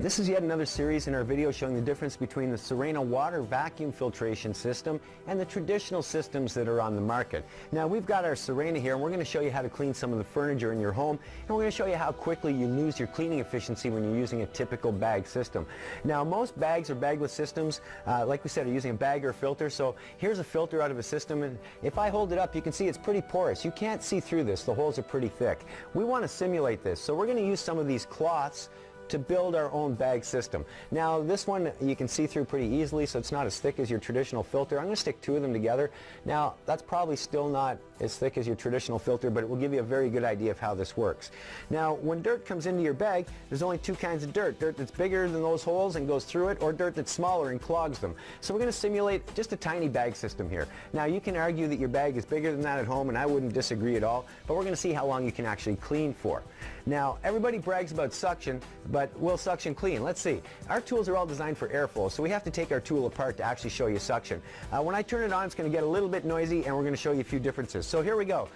This is yet another series in our video showing the difference between the Sirena water vacuum filtration system and the traditional systems that are on the market. Now we've got our Sirena here and we're going to show you how to clean some of the furniture in your home, and we're going to show you how quickly you lose your cleaning efficiency when you're using a typical bag system. Now most bags or bagless systems, like we said, are using a bag or a filter. So here's a filter out of a system, and if I hold it up you can see it's pretty porous. You can't see through this. The holes are pretty thick. We want to simulate this, so we're going to use some of these cloths to build our own bag system. Now this one you can see through pretty easily, so it's not as thick as your traditional filter. I'm going to stick two of them together. Now that's probably still not as thick as your traditional filter, but it will give you a very good idea of how this works. Now when dirt comes into your bag, there's only two kinds of dirt. Dirt that's bigger than those holes and goes through it, or dirt that's smaller and clogs them. So we're going to simulate just a tiny bag system here. Now you can argue that your bag is bigger than that at home, and I wouldn't disagree at all, but we're going to see how long you can actually clean for. Now everybody brags about suction, but will suction clean? Let's see. Our tools are all designed for airflow, so we have to take our tool apart to actually show you suction. When I turn it on, it's going to get a little bit noisy, and we're going to show you a few differences. So here we go.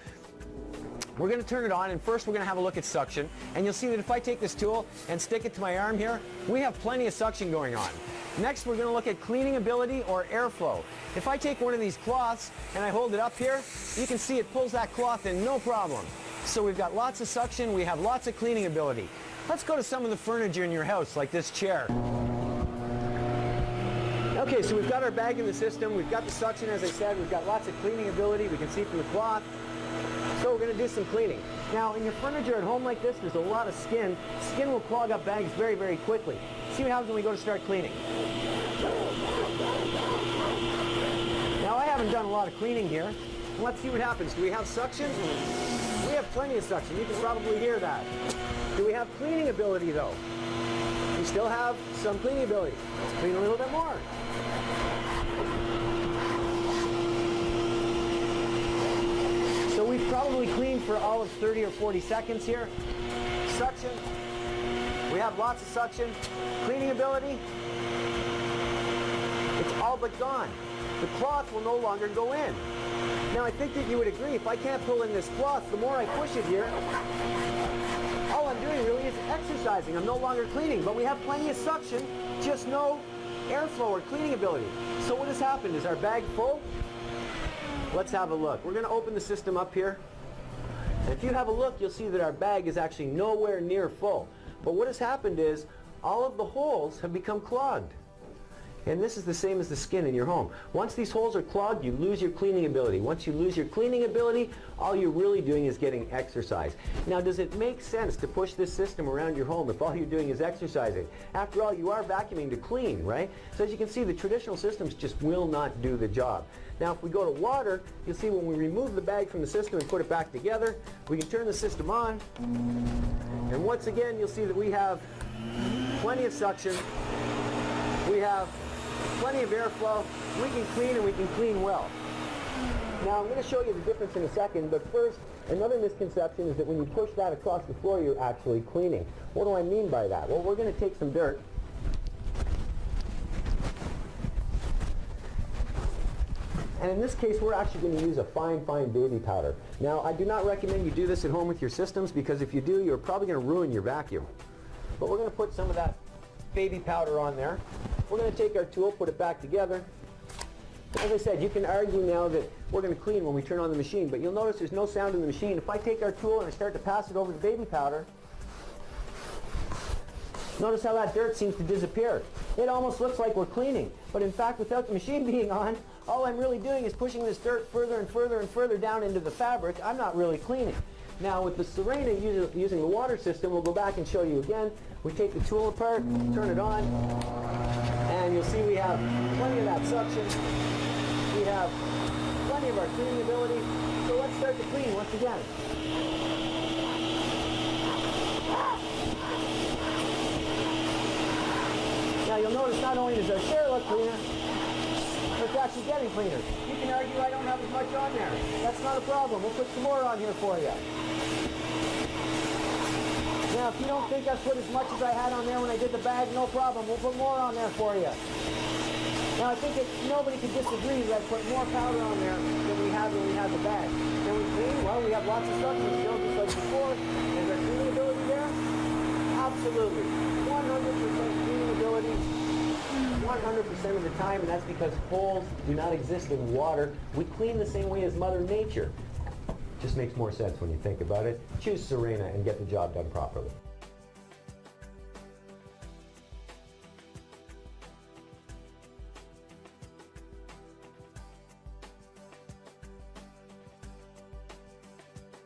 We're going to turn it on, and first we're going to have a look at suction, and you'll see that if I take this tool and stick it to my arm here, we have plenty of suction going on. Next we're going to look at cleaning ability or airflow. If I take one of these cloths and I hold it up here, you can see it pulls that cloth in no problem. So we've got lots of suction, we have lots of cleaning ability. Let's go to some of the furniture in your house, like this chair. Okay, so we've got our bag in the system, we've got the suction, as I said, we've got lots of cleaning ability, we can see from the cloth. So we're going to do some cleaning. Now in your furniture at home like this, there's a lot of skin. Skin will clog up bags very, very quickly. See what happens when we go to start cleaning. Now I haven't done a lot of cleaning here. Let's see what happens. Do we have suction? We have plenty of suction. You can probably hear that. Do we have cleaning ability though? We still have some cleaning ability. Let's clean a little bit more. So we've probably cleaned for all of 30 or 40 seconds here. Suction. We have lots of suction. Cleaning ability. It's all but gone. The cloth will no longer go in. Now I think that you would agree, if I can't pull in this cloth, the more I push it here, all I'm doing really is exercising. I'm no longer cleaning, but we have plenty of suction, just no airflow or cleaning ability. So what has happened? Is our bag full? Let's have a look. We're going to open the system up here. And if you have a look, you'll see that our bag is actually nowhere near full. But what has happened is all of the holes have become clogged. And this is the same as the skin in your home. Once these holes are clogged, you lose your cleaning ability. Once you lose your cleaning ability, all you're really doing is getting exercise. Now, does it make sense to push this system around your home if all you're doing is exercising? After all, you are vacuuming to clean, right? So as you can see, the traditional systems just will not do the job. Now, if we go to water, you'll see when we remove the bag from the system and put it back together, we can turn the system on. And once again, you'll see that we have plenty of suction. We have plenty of airflow. We can clean, and we can clean well. Now I'm going to show you the difference in a second, but first, another misconception is that when you push that across the floor, you're actually cleaning. What do I mean by that? Well, we're going to take some dirt. And in this case, we're actually going to use a fine, fine baby powder. Now, I do not recommend you do this at home with your systems, because if you do, you're probably going to ruin your vacuum. But we're going to put some of that baby powder on there. We're going to take our tool, put it back together. As I said, you can argue now that we're going to clean when we turn on the machine, but you'll notice there's no sound in the machine. If I take our tool and I start to pass it over the baby powder, notice how that dirt seems to disappear. It almost looks like we're cleaning, but in fact, without the machine being on, all I'm really doing is pushing this dirt further and further and further down into the fabric. I'm not really cleaning. Now with the Sirena using the water system, we'll go back and show you again. We take the tool apart, turn it on, and you'll see we have plenty of that suction. We have plenty of our cleaning ability. So let's start to clean once again. Now you'll notice not only does our chair look cleaner, but it's actually getting cleaner. You can argue I don't have as much on there. That's not a problem. We'll put some more on here for you. Now, if you don't think I've put as much as I had on there when I did the bag, no problem. We'll put more on there for you. Now, I think nobody could disagree that I put more powder on there than we had when we had the bag. Can we clean? Well, we have lots of suction still, just like before. Is there cleaning ability there? Absolutely. 100% 100% of the time, and that's because holes do not exist in water. We clean the same way as Mother Nature. Just makes more sense when you think about it. Choose Sirena and get the job done properly.